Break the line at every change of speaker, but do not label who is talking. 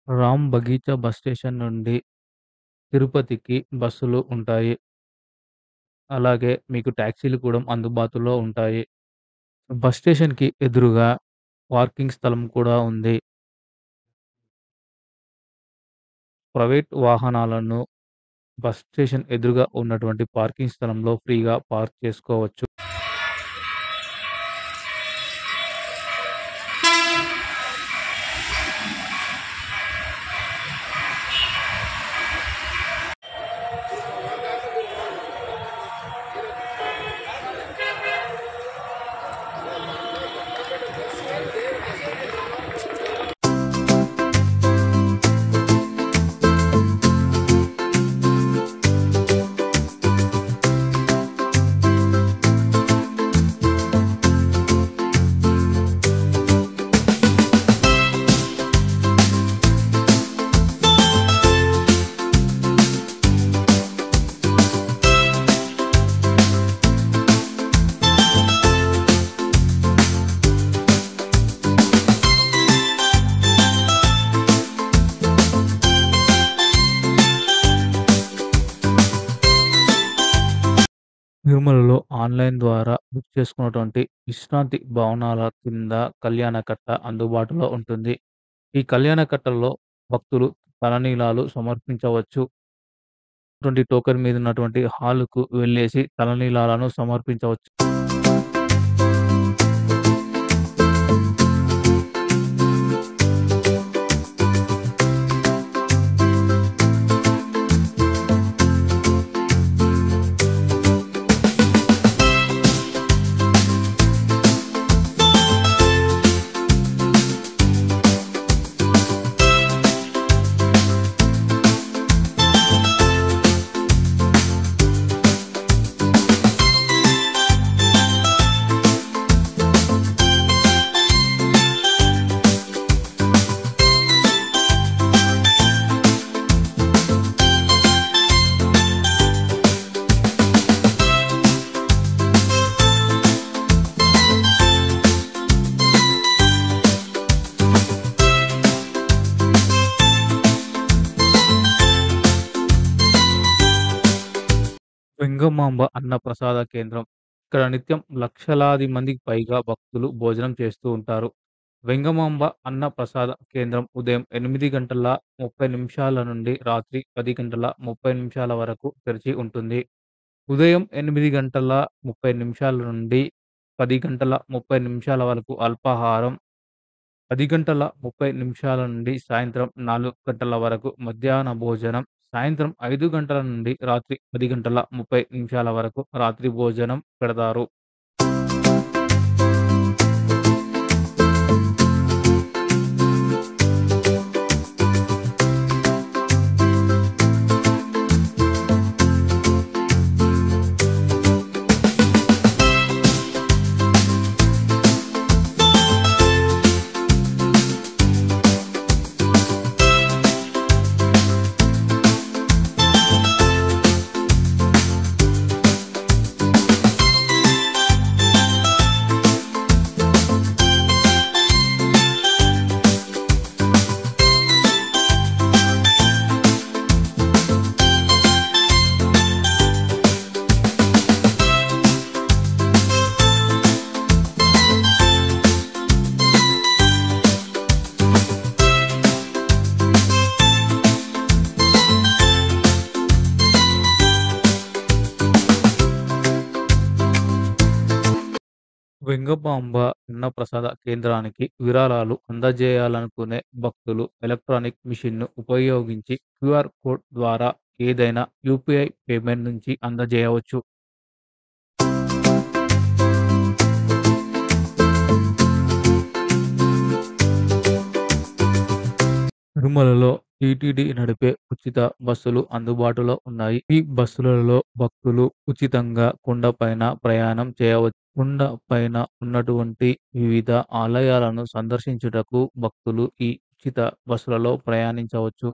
Ram Bagicha bus station నుండి తిరుపతికి బస్సులు ఉంటాయి. అలాగే మీకు టాక్సీలు కూడా అందుబాటులో ఉంటాయి. బస్ స్టేషన్‌కి ఎదురుగా పార్కింగ్ స్థలం కూడా ఉంది. ప్రైవేట్ వాహనాలను బస్ స్టేషన్ ఎదురుగా ఉన్నటువంటి పార్కింగ్ స్థలంలో ఫ్రీగా పార్క్ చేసుకోవచ్చు. తిరుమలలో ఆన్‌లైన్ ద్వారా బుక్ చేసుకున్నటువంటి విశ్రాంతి భవనాల కింద కళ్యాణకట్ట అందుబాటులో ఉంటుంది. ఈ కళ్యాణకట్టలో భక్తులు తలనీలాలు సమర్పించవచ్చు. టోకెన్ మీద ఉన్నటువంటి హాలుకు వెళ్ళేసి తలనీలాలను సమర్పించవచ్చు. వెంగమాంబ అన్నప్రసాద కేంద్రం. ఇక్కడ నిత్యం లక్షలాది మందికి పైగా భక్తులు భోజనం చేస్తూ ఉంటారు. వెంగమాంబ అన్నప్రసాద కేంద్రం ఉదయం 8:30 నుండి రాత్రి 10:30 వరకు తెరిచి ఉంటుంది. ఉదయం 8:30 నుండి 10:30 వరకు అల్పాహారం, 10:30 నుండి సాయంత్రం 4 వరకు మధ్యాహ్న భోజనం, సాయంత్రం 5 గంటల నుండి రాత్రి 10:30 వరకు రాత్రి భోజనం పెడతారు. వెంగమాంబ అన్నప్రసాద కేంద్రానికి విరాళాలు అందజేయాలనుకునే భక్తులు ఎలక్ట్రానిక్ మిషన్‌ను ఉపయోగించి క్యూఆర్ కోడ్ ద్వారా ఏదైనా యూపీఐ పేమెంట్ నుంచి అందజేయవచ్చు. తిరుమలలో టీటీడీ నడిపే ఉచిత బస్సులు అందుబాటులో ఉన్నాయి. ఈ బస్సులలో భక్తులు ఉచితంగా కొండపైన ప్రయాణం చేయవచ్చు. కొండపైన ఉన్నటువంటి వివిధ ఆలయాలను సందర్శించుటకు భక్తులు ఈ ఉచిత బస్సులలో ప్రయాణించవచ్చు.